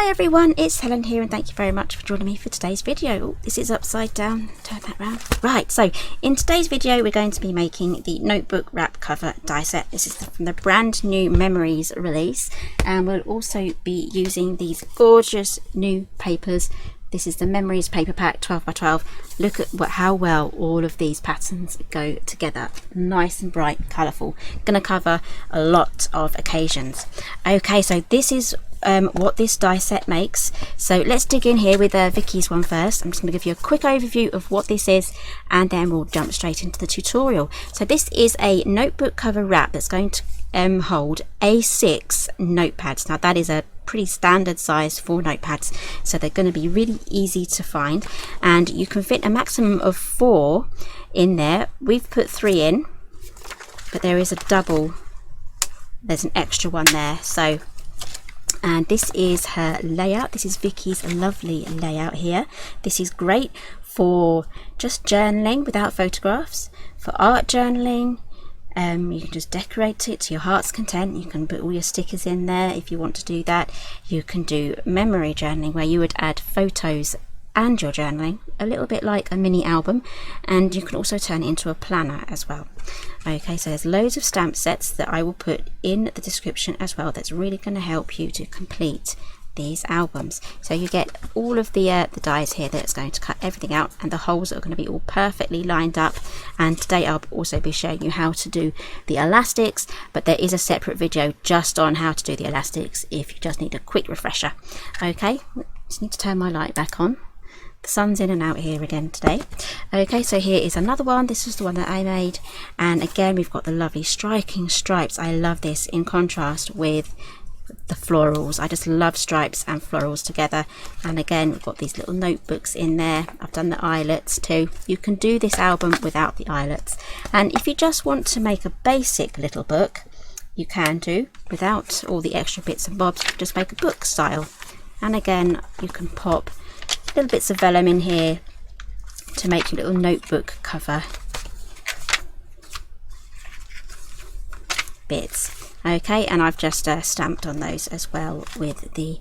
Hi everyone, it's Helen here and thank you very much for joining me for today's video. Oh, this is upside down, turn that round. Right, so in today's video we're going to be making the notebook wrap cover die set. This is from the brand new Memories release, and we'll also be using these gorgeous new papers. This is the Memories paper pack 12 by 12. Look at how well all of these patterns go together. Nice and bright, colourful. Going to cover a lot of occasions. Okay, so this is what this die set makes. So let's dig in here with Vicky's one first. I'm just going to give you a quick overview of what this is and then we'll jump straight into the tutorial. So this is a notebook cover wrap that's going to hold A6 notepads. Now that is a pretty standard size for notepads, so they're going to be really easy to find, and you can fit a maximum of 4 in there. We've put 3 in, but there is a double, there's an extra one there. So, and this is her layout. This is Vicky's lovely layout here. This is great for just journaling without photographs, for art journaling. You can just decorate it to your heart's content. You can put all your stickers in there if you want to do that. You can do memory journaling where you would add photos and your journaling, a little bit like a mini album, and you can also turn it into a planner as well. Okay, so there's loads of stamp sets that I will put in the description as well. That's really going to help you to complete these albums. So you get all of the dies here that's going to cut everything out, and the holes are going to be all perfectly lined up. And today I'll also be showing you how to do the elastics, but there is a separate video just on how to do the elastics if you just need a quick refresher. Okay, just need to turn my light back on. The sun's in and out here again today. Okay, so here is another one. This is the one that I made, and again we've got the lovely striking stripes. I love this in contrast with the florals. I just love stripes and florals together. And again, we've got these little notebooks in there. I've done the eyelets too. You can do this album without the eyelets, and if you just want to make a basic little book, you can do without all the extra bits and bobs. Just make a book style, and again you can pop little bits of vellum in here to make your little notebook cover bits. Okay, and I've just stamped on those as well with the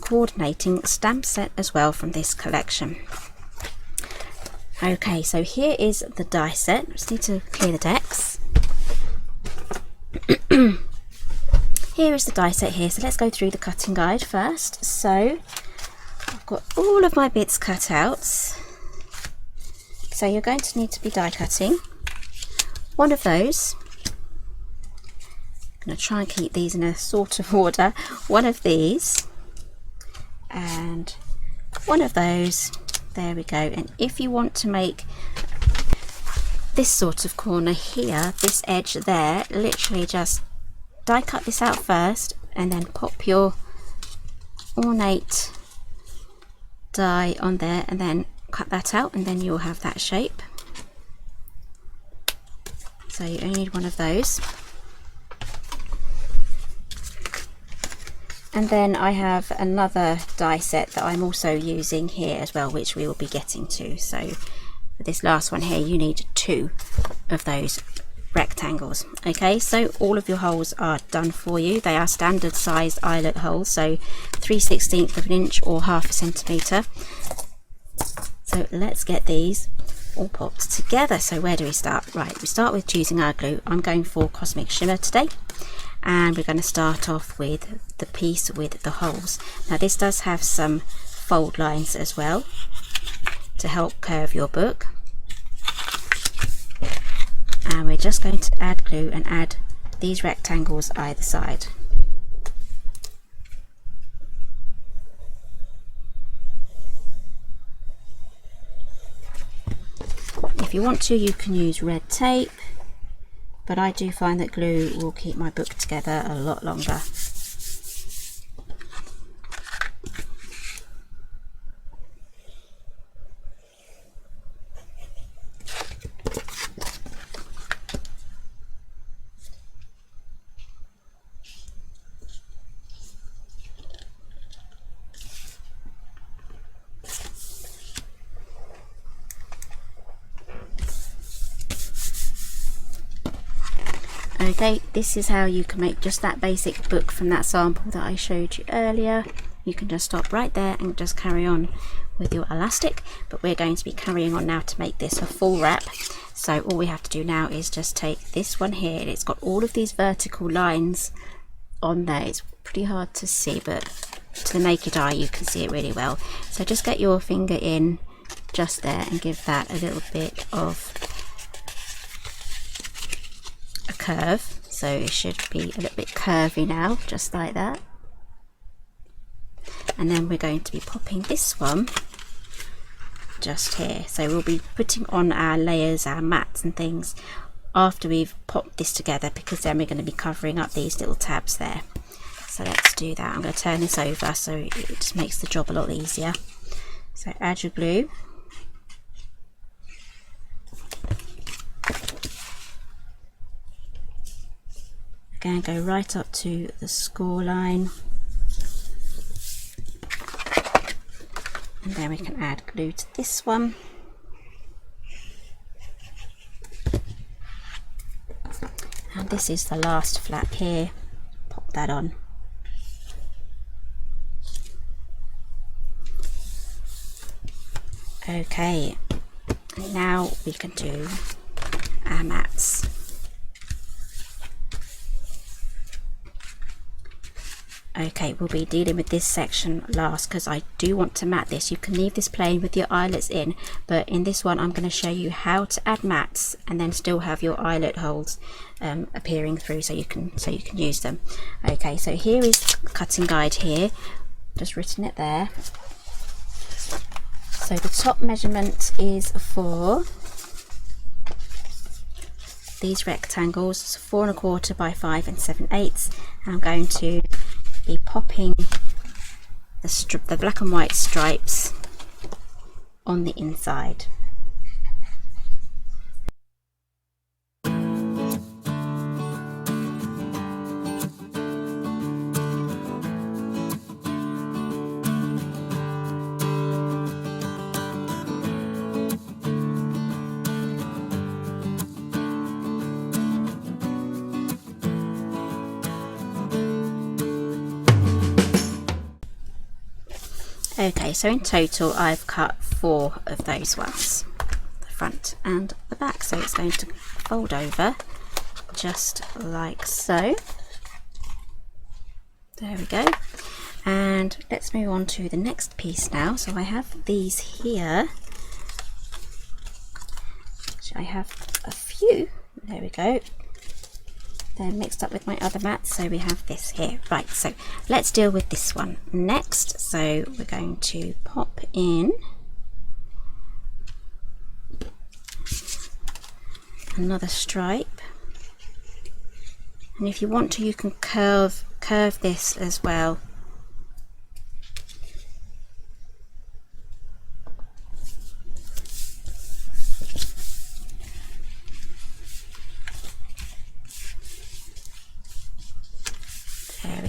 coordinating stamp set as well from this collection. Okay, so here is the die set. Just need to clear the decks. Here is the die set here. So let's go through the cutting guide first. So I've got all of my bits cut out. So you're going to need to be die cutting one of those. I'm going to try and keep these in a sort of order. One of these and one of those. There we go. And if you want to make this sort of corner here, this edge there, literally just die cut this out first and then pop your ornate die on there and then cut that out, and then you'll have that shape. So you only need one of those. And then I have another die set that I'm also using here as well, which we will be getting to. So for this last one here, you need 2 of those rectangles. Okay, so all of your holes are done for you. They are standard size eyelet holes, so 3/16 of an inch or 1/2 centimetre. So let's get these all popped together. So where do we start? Right, we start with choosing our glue. I'm going for Cosmic Shimmer today, and we're going to start off with the piece with the holes. Now this does have some fold lines as well to help curve your book, and we're just going to add glue and add these rectangles either side. If you want to, you can use red tape, but I do find that glue will keep my book together a lot longer. Okay, this is how you can make just that basic book from that sample that I showed you earlier. you can just stop right there and just carry on with your elastic. But we're going to be carrying on now to make this a full wrap. So all we have to do now is just take this one here, and it's got all of these vertical lines on there. It's pretty hard to see, but to the naked eye you can see it really well. So just get your finger in just there and give that a little bit of a curve. So it should be a little bit curvy now, just like that. And then we're going to be popping this one just here. So we'll be putting on our layers, our mats and things after we've popped this together, because then we're going to be covering up these little tabs there. So let's do that. I'm going to turn this over so it just makes the job a lot easier. So add your glue. Again, go right up to the score line, and then we can add glue to this one. And this is the last flap here. Pop that on. Okay, and now we can do our mats. Okay, we'll be dealing with this section last because I do want to mat this. You can leave this plain with your eyelets in, but in this one I'm going to show you how to add mats and then still have your eyelet holes appearing through, so you can use them. Okay, so here is the cutting guide here, just written it there. So the top measurement is for these rectangles, 4 1/4 by 5 7/8. I'm going to be popping the black and white stripes on the inside. Okay, so in total I've cut 4 of those ones, the front and the back. So it's going to fold over just like so. There we go. And let's move on to the next piece now. So I have these here. I have a few. There we go. They're mixed up with my other mats, so we have this here. Right, so let's deal with this one next. So we're going to pop in another stripe, and if you want to you can curve this as well.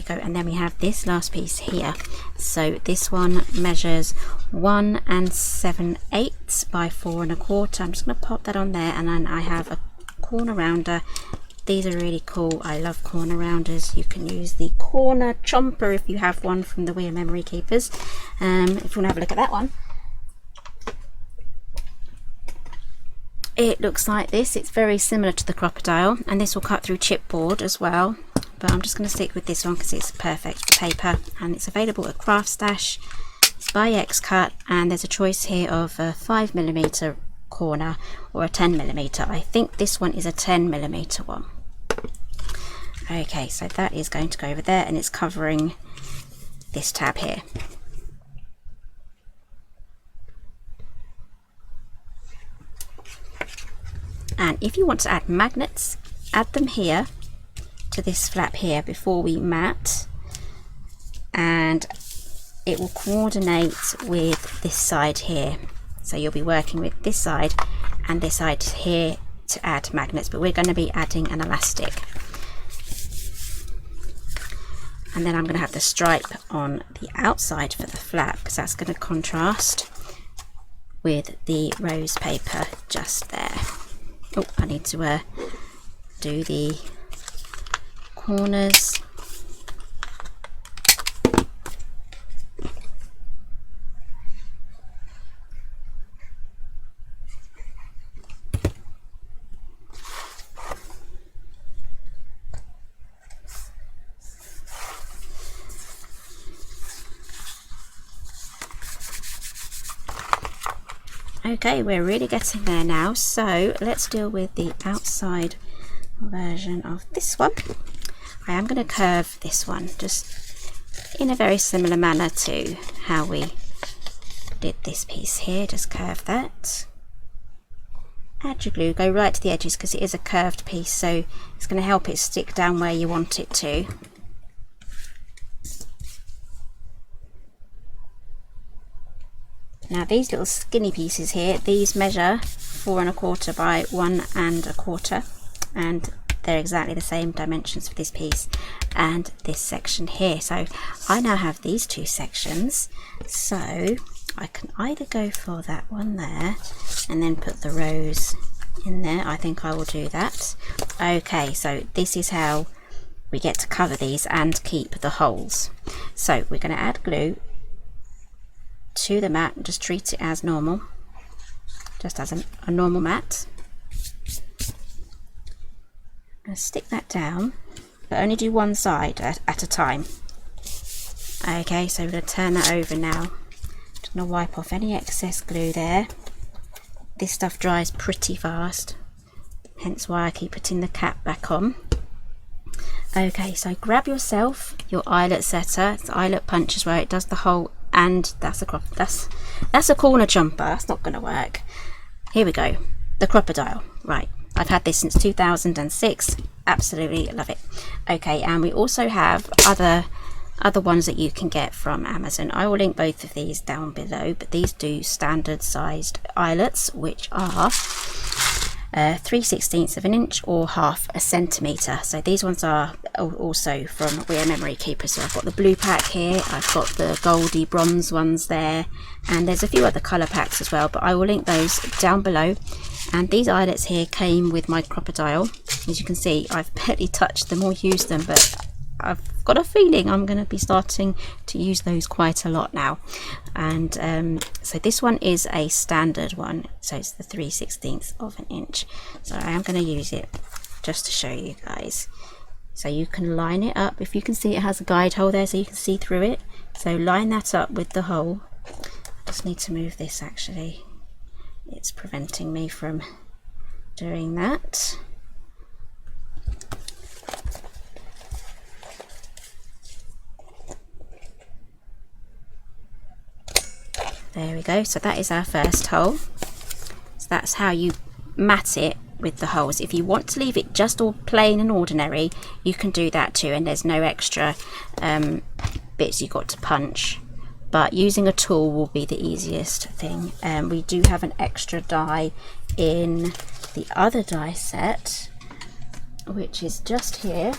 And then we have this last piece here. So this one measures 1 7/8 by 4 1/4. I'm just going to pop that on there, and then I have a corner rounder. These are really cool. I love corner rounders. You can use the corner chomper if you have one from the Weir Memory Keepers. If you want to have a look at that one, it looks like this. It's very similar to the crocodile, and this will cut through chipboard as well. But I'm just going to stick with this one because it's perfect for paper, and it's available at Craft Stash. It's by X-Cut, and there's a choice here of a 5mm corner or a 10mm. I think this one is a 10mm one. Okay, so that is going to go over there, and it's covering this tab here. And if you want to add magnets, add them here to this flap here before we mat, and it will coordinate with this side here. So you'll be working with this side and this side here to add magnets, but we're going to be adding an elastic. And then I'm going to have the stripe on the outside for the flap because that's going to contrast with the rose paper just there. Oh, I need to do the corners. Okay, we're really getting there now, so let's deal with the outside version of this one. I am going to curve this one just in a very similar manner to how we did this piece here. Just curve that. Add your glue, go right to the edges because it is a curved piece, so it's going to help it stick down where you want it to. Now these little skinny pieces here, these measure 4 1/4 by 1 1/4, and they're exactly the same dimensions for this piece and this section here. So I now have these two sections, so I can either go for that one there and then put the rose in there. I think I will do that. Okay, so this is how we get to cover these and keep the holes. So we're going to add glue to the mat and just treat it as normal, just as a normal mat. I'm going to stick that down, but only do one side at a time. Okay, so we're going to turn that over now. Just going to wipe off any excess glue there. This stuff dries pretty fast, hence why I keep putting the cap back on. Okay, so grab yourself your eyelet setter. It's the eyelet punch is where it does the hole, and that's a corner jumper. That's not going to work. Here we go, the crocodile. Right, I've had this since 2006. Absolutely love it. Okay, and we also have other ones that you can get from Amazon. I will link both of these down below, but these do standard sized eyelets, which are 3/16 of an inch or 1/2 centimetre. So these ones are also from We Are Memory Keepers. So I've got the blue pack here, I've got the goldy bronze ones there, and there's a few other colour packs as well, but I will link those down below. And these eyelets here came with my crocodile. As you can see, I've barely touched them or used them, but I've got a feeling I'm going to be starting to use those quite a lot now. And so this one is a standard one, so it's the 3/16 of an inch. So I am going to use it just to show you guys. So you can line it up. If you can see, it has a guide hole there so you can see through it. So line that up with the hole. I just need to move this, actually. It's preventing me from doing that. There we go, so that is our first hole. So that's how you mat it with the holes. If you want to leave it just all plain and ordinary, you can do that too, and there's no extra bits you've got to punch. But using a tool will be the easiest thing. We do have an extra die in the other die set, which is just here.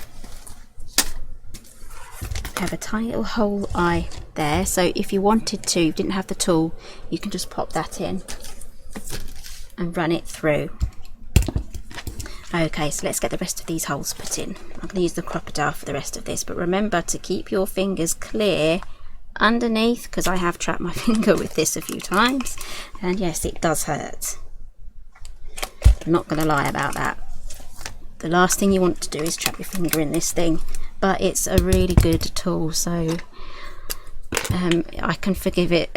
Have a tiny little hole eye there, so if you wanted to, you didn't have the tool, you can just pop that in and run it through. Okay, so let's get the rest of these holes put in. I'm going to use the crocodile for the rest of this, but remember to keep your fingers clear underneath, because I have trapped my finger with this a few times, and yes, it does hurt. I'm not going to lie about that. The last thing you want to do is trap your finger in this thing, but it's a really good tool, so I can forgive it.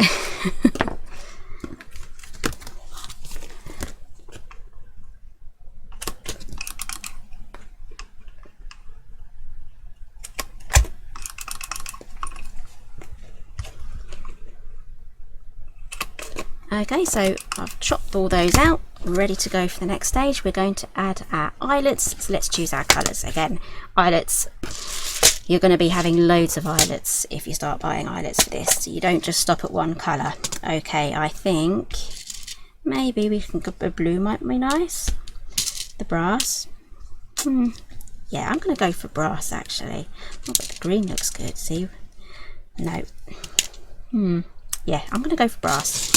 Okay, so I've chopped all those out, ready to go for the next stage. We're going to add our eyelets, so let's choose our colours again. Eyelets, you're going to be having loads of eyelets if you start buying eyelets for this, so you don't just stop at one colour. Okay, I think maybe we can go, a blue might be nice. The brass, yeah, I'm going to go for brass actually. Oh, but the green looks good, see? No, yeah, I'm going to go for brass.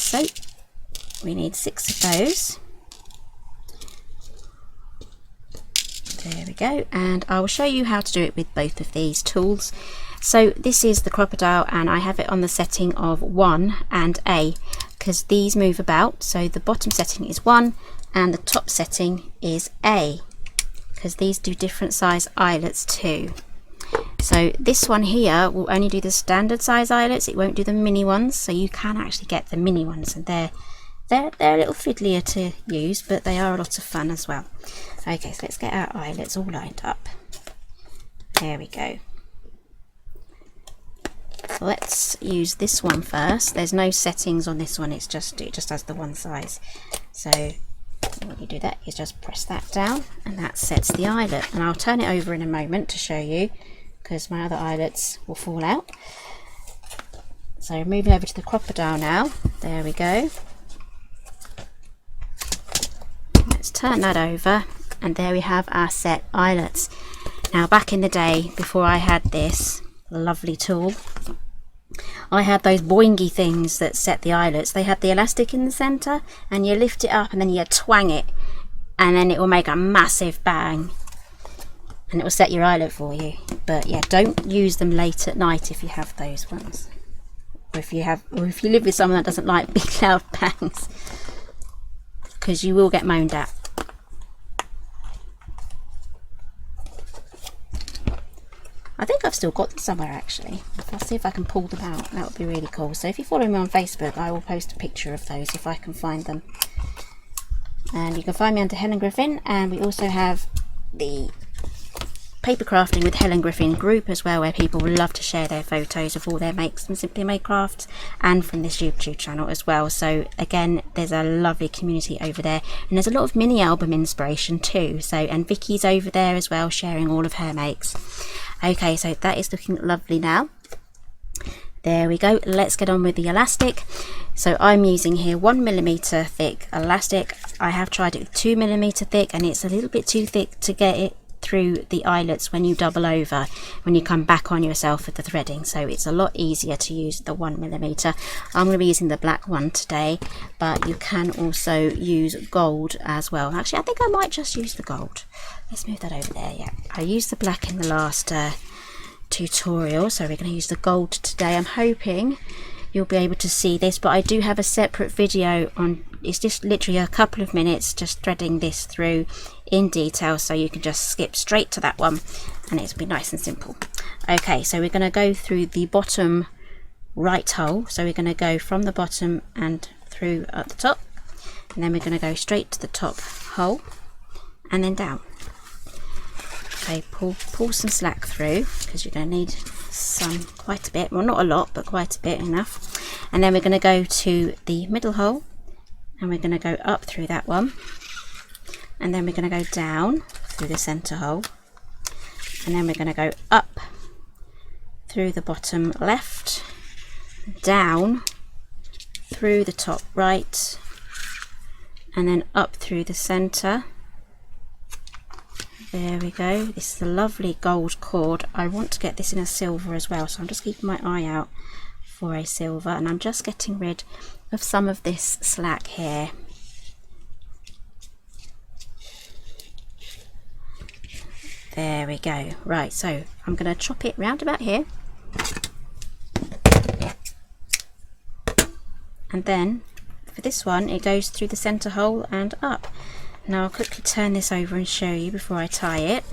So we need 6 of those. There we go, and I will show you how to do it with both of these tools. So this is the crocodile, and I have it on the setting of 1 and A, because these move about. So the bottom setting is 1 and the top setting is A, because these do different size eyelets too. So this one here will only do the standard size eyelets, it won't do the mini ones, so you can actually get the mini ones, and they're They're a little fiddlier to use, but they are a lot of fun as well. Okay, so let's get our eyelets all lined up. There we go. So let's use this one first. There's no settings on this one, it just has the one size. So when you do that, you just press that down and that sets the eyelet. And I'll turn it over in a moment to show you, because my other eyelets will fall out. So moving over to the crocodile now. There we go. Let's turn that over, and there we have our set eyelets. Now back in the day, before I had this lovely tool, I had those boingy things that set the eyelets. They had the elastic in the centre, and you lift it up and then you twang it, and then it will make a massive bang, and it will set your eyelet for you. But yeah, don't use them late at night if you have those ones, or if you live with someone that doesn't like big loud bangs, because you will get moaned at. I think I've still got them somewhere actually. I'll see if I can pull them out. That would be really cool. So if you follow me on Facebook, I will post a picture of those if I can find them. And you can find me under Helen Griffin, and we also have the Paper Crafting with Helen Griffin group as well, where people love to share their photos of all their makes from Simply Made Crafts, and from this YouTube channel as well. So again, there's a lovely community over there, and there's a lot of mini album inspiration too. So, and Vicky's over there as well, sharing all of her makes. Okay, so that is looking lovely now. There we go. Let's get on with the elastic. So I'm using here 1mm thick elastic. I have tried it with 2mm thick, and it's a little bit too thick to get it through the eyelets when you double over, when you come back on yourself with the threading. So it's a lot easier to use the 1mm. I'm going to be using the black one today, but you can also use gold as well. Actually, I think I might just use the gold. Let's move that over there. Yeah, I used the black in the last tutorial, so we're going to use the gold today. I'm hoping you'll be able to see this, but I do have a separate video on, it's just literally a couple of minutes just threading this through in detail, so you can just skip straight to that one and it'll be nice and simple. Okay, so we're going to go through the bottom right hole. So we're going to go from the bottom and through at the top, and then we're going to go straight to the top hole and then down. Okay, pull some slack through, because you're going to need some, quite a bit, well not a lot, but quite a bit, enough. And then we're going to go to the middle hole, and we're going to go up through that one, and then we're going to go down through the center hole, and then we're going to go up through the bottom left, down through the top right, and then up through the center. There we go. This is a lovely gold cord. I want to get this in a silver as well, so I'm just keeping my eye out for a silver, and I'm just getting rid of some of this slack here. There we go. Right, so I'm going to chop it round about here, and then for this one it goes through the center hole and up. Now I'll quickly turn this over and show you before I tie it.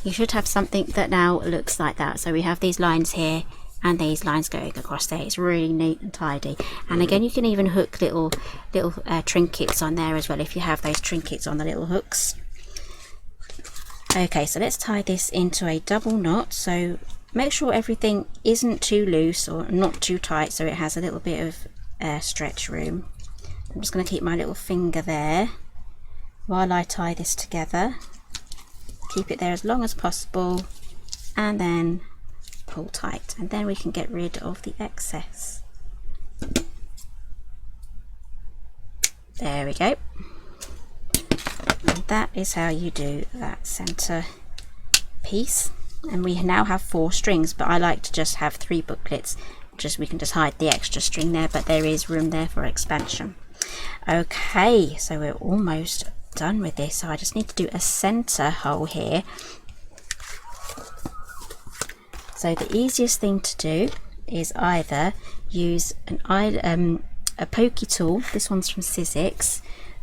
You should have something that now looks like that. So we have these lines here and these lines going across there. It's really neat and tidy. And again, you can even hook little trinkets on there as well, if you have those trinkets on the little hooks. Okay, so let's tie this into a double knot. So make sure everything isn't too loose or not too tight, so it has a little bit of stretch room. I'm just going to keep my little finger there while I tie this together. Keep it there as long as possible, and then pull tight, and then we can get rid of the excess. There we go. And that is how you do that center piece. And we now have 4 strings, but I like to just have 3 booklets. We can just hide the extra string there, but there is room there for expansion. Okay, so we're almost done with this. So I just need to do a center hole here. So the easiest thing to do is either use a pokey tool. This one's from Sizzix,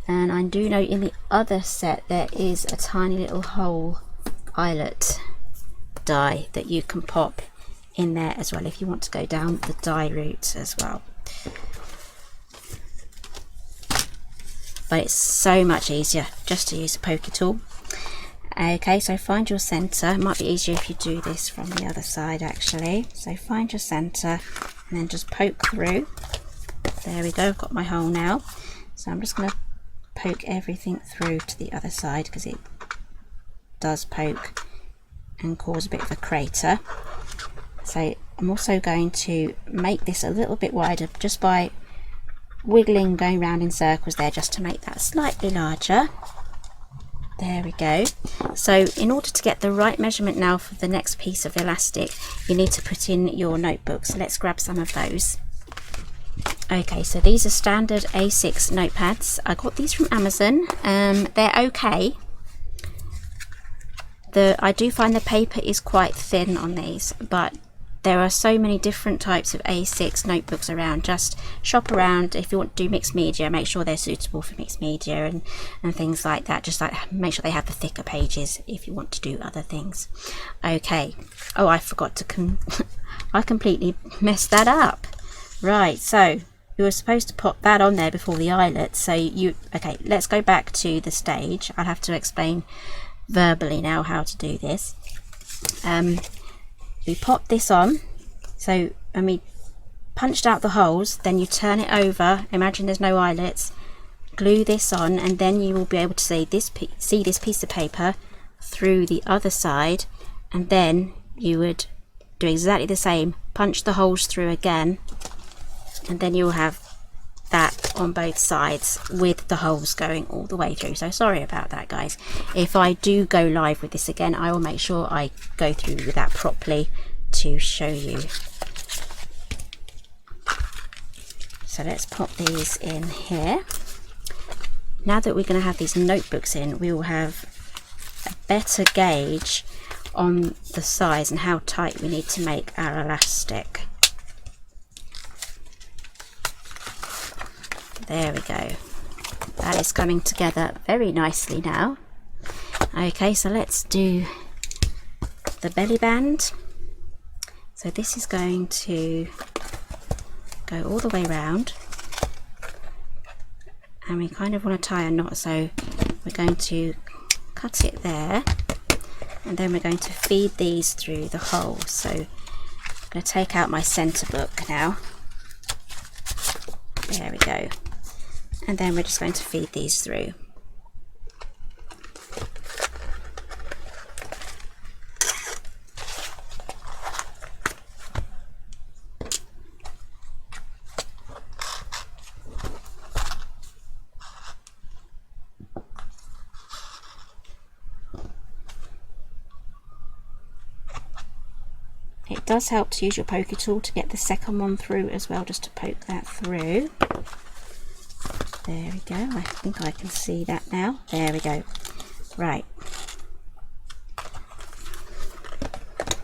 and I do know in the other set there is a tiny little hole eyelet die that you can pop in there as well if you want to go down the die route as well. but it's so much easier just to use a pokey tool. Okay, so find your center. It might be easier if you do this from the other side actually. So find your center and then just poke through. There we go, I've got my hole now. So I'm just going to poke everything through to the other side, because it does poke and cause a bit of a crater. So I'm also going to make this a little bit wider just by wiggling, going round in circles there, just to make that slightly larger. There we go. So in order to get the right measurement now for the next piece of elastic, you need to put in your notebook. So let's grab some of those. Okay, so these are standard A6 notepads. I got these from Amazon. They're okay. I do find the paper is quite thin on these, but there are so many different types of A6 notebooks around. Just shop around. If you want to do mixed media, make sure they're suitable for mixed media and things like that. Just like make sure they have the thicker pages if you want to do other things. Okay. Oh, I forgot to I completely messed that up. Right, so you were supposed to pop that on there before the eyelets. So okay, let's go back to the stage. I'll have to explain verbally now how to do this. We pop this on, so when we punched out the holes, then you turn it over, imagine there's no eyelets, glue this on, and then you will be able to see this piece of paper through the other side, and then you would do exactly the same, punch the holes through again, and then you'll have that on both sides with the holes going all the way through. So sorry about that, guys. If I do go live with this again, I will make sure I go through with that properly to show you. So let's pop these in here. Now that we're going to have these notebooks in, we will have a better gauge on the size and how tight we need to make our elastic. There we go. That is coming together very nicely now. Okay, so let's do the belly band. So this is going to go all the way around, and we kind of want to tie a knot, so we're going to cut it there, and then we're going to feed these through the hole. So I'm going to take out my centre book now. There we go. And then we're just going to feed these through. It does help to use your pokey tool to get the second one through as well, just to poke that through. There we go. I think I can see that now. There we go. Right.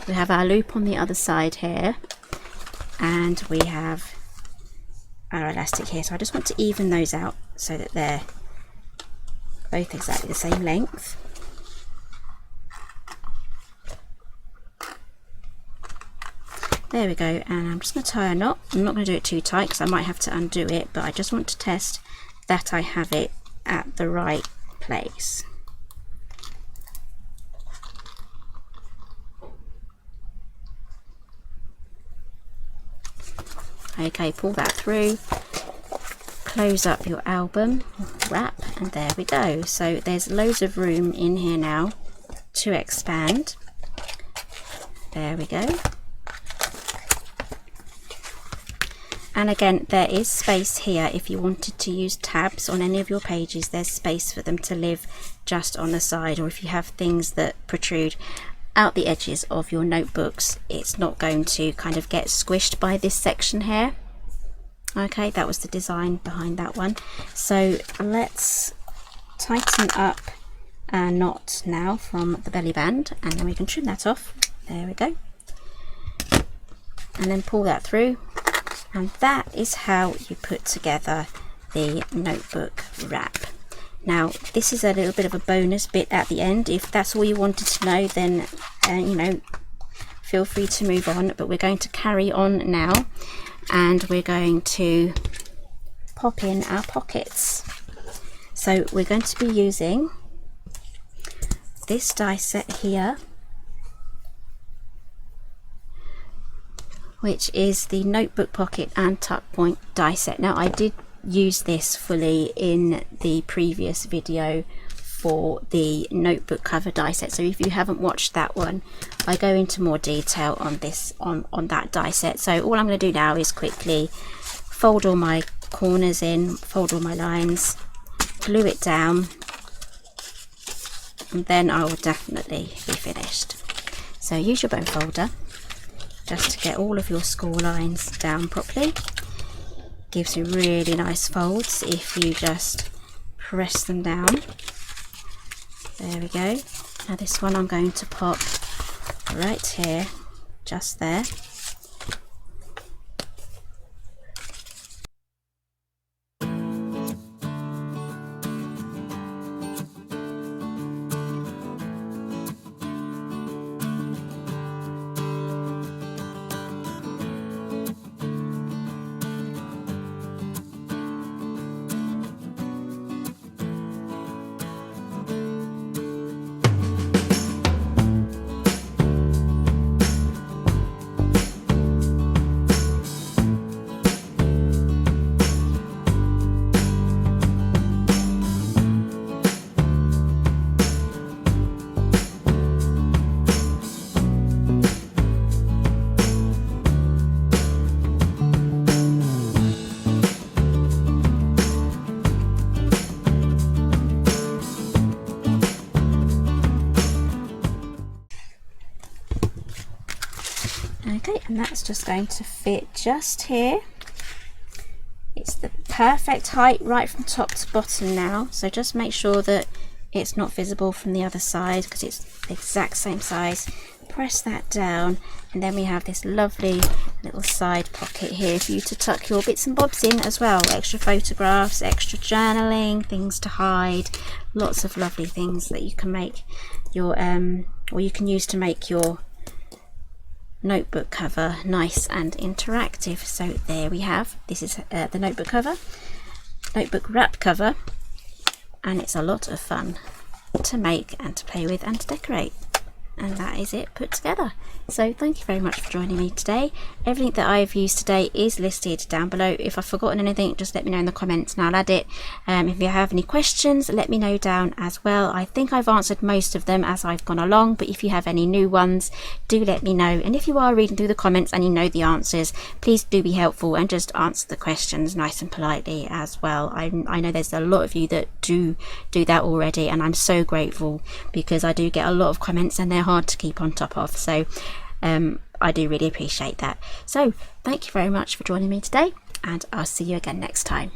We have our loop on the other side here, and we have our elastic here. So I just want to even those out so that they're both exactly the same length. There we go, and I'm just going to tie a knot. I'm not going to do it too tight because I might have to undo it, but I just want to test that I have it at the right place. Okay, pull that through, close up your album wrap, and there we go. So there's loads of room in here now to expand. There we go. And again, there is space here if you wanted to use tabs on any of your pages. There's space for them to live just on the side, or if you have things that protrude out the edges of your notebooks, it's not going to kind of get squished by this section here. Okay, that was the design behind that one. So let's tighten up our knot now from the belly band, and then we can trim that off. There we go. And then pull that through. And that is how you put together the notebook wrap. Now, this is a little bit of a bonus bit at the end. If that's all you wanted to know, then you know, feel free to move on. But we're going to carry on now, and we're going to pop in our pockets. So we're going to be using this die set here, which is the notebook pocket and tuck point die set. Now I did use this fully in the previous video for the notebook cover die set, so if you haven't watched that one, I go into more detail on this on that die set. So all I'm going to do now is quickly fold all my corners in, fold all my lines, glue it down, and then I will definitely be finished. So use your bone folder just to get all of your score lines down properly. Gives you really nice folds if you just press them down. There we go. Now this one I'm going to pop right here, just there. Okay, and that's just going to fit just here. It's the perfect height right from top to bottom now, so just make sure that it's not visible from the other side because it's the exact same size. Press that down, and then we have this lovely little side pocket here for you to tuck your bits and bobs in as well. Extra photographs, extra journaling, things to hide, lots of lovely things that you can make your or you can use to make your notebook cover nice and interactive. So there we have, this is the notebook cover, notebook wrap cover, and it's a lot of fun to make and to play with and to decorate. And that is it put together. So thank you very much for joining me today. Everything that I've used today is listed down below. If I've forgotten anything, just let me know in the comments and I'll add it. If you have any questions, let me know down as well. I think I've answered most of them as I've gone along, but if you have any new ones, do let me know. And if you are reading through the comments and you know the answers, please do be helpful and just answer the questions nice and politely as well. I know there's a lot of you that do that already, and I'm so grateful because I do get a lot of comments and they're hard to keep on top of. So I do really appreciate that. So thank you very much for joining me today, and I'll see you again next time.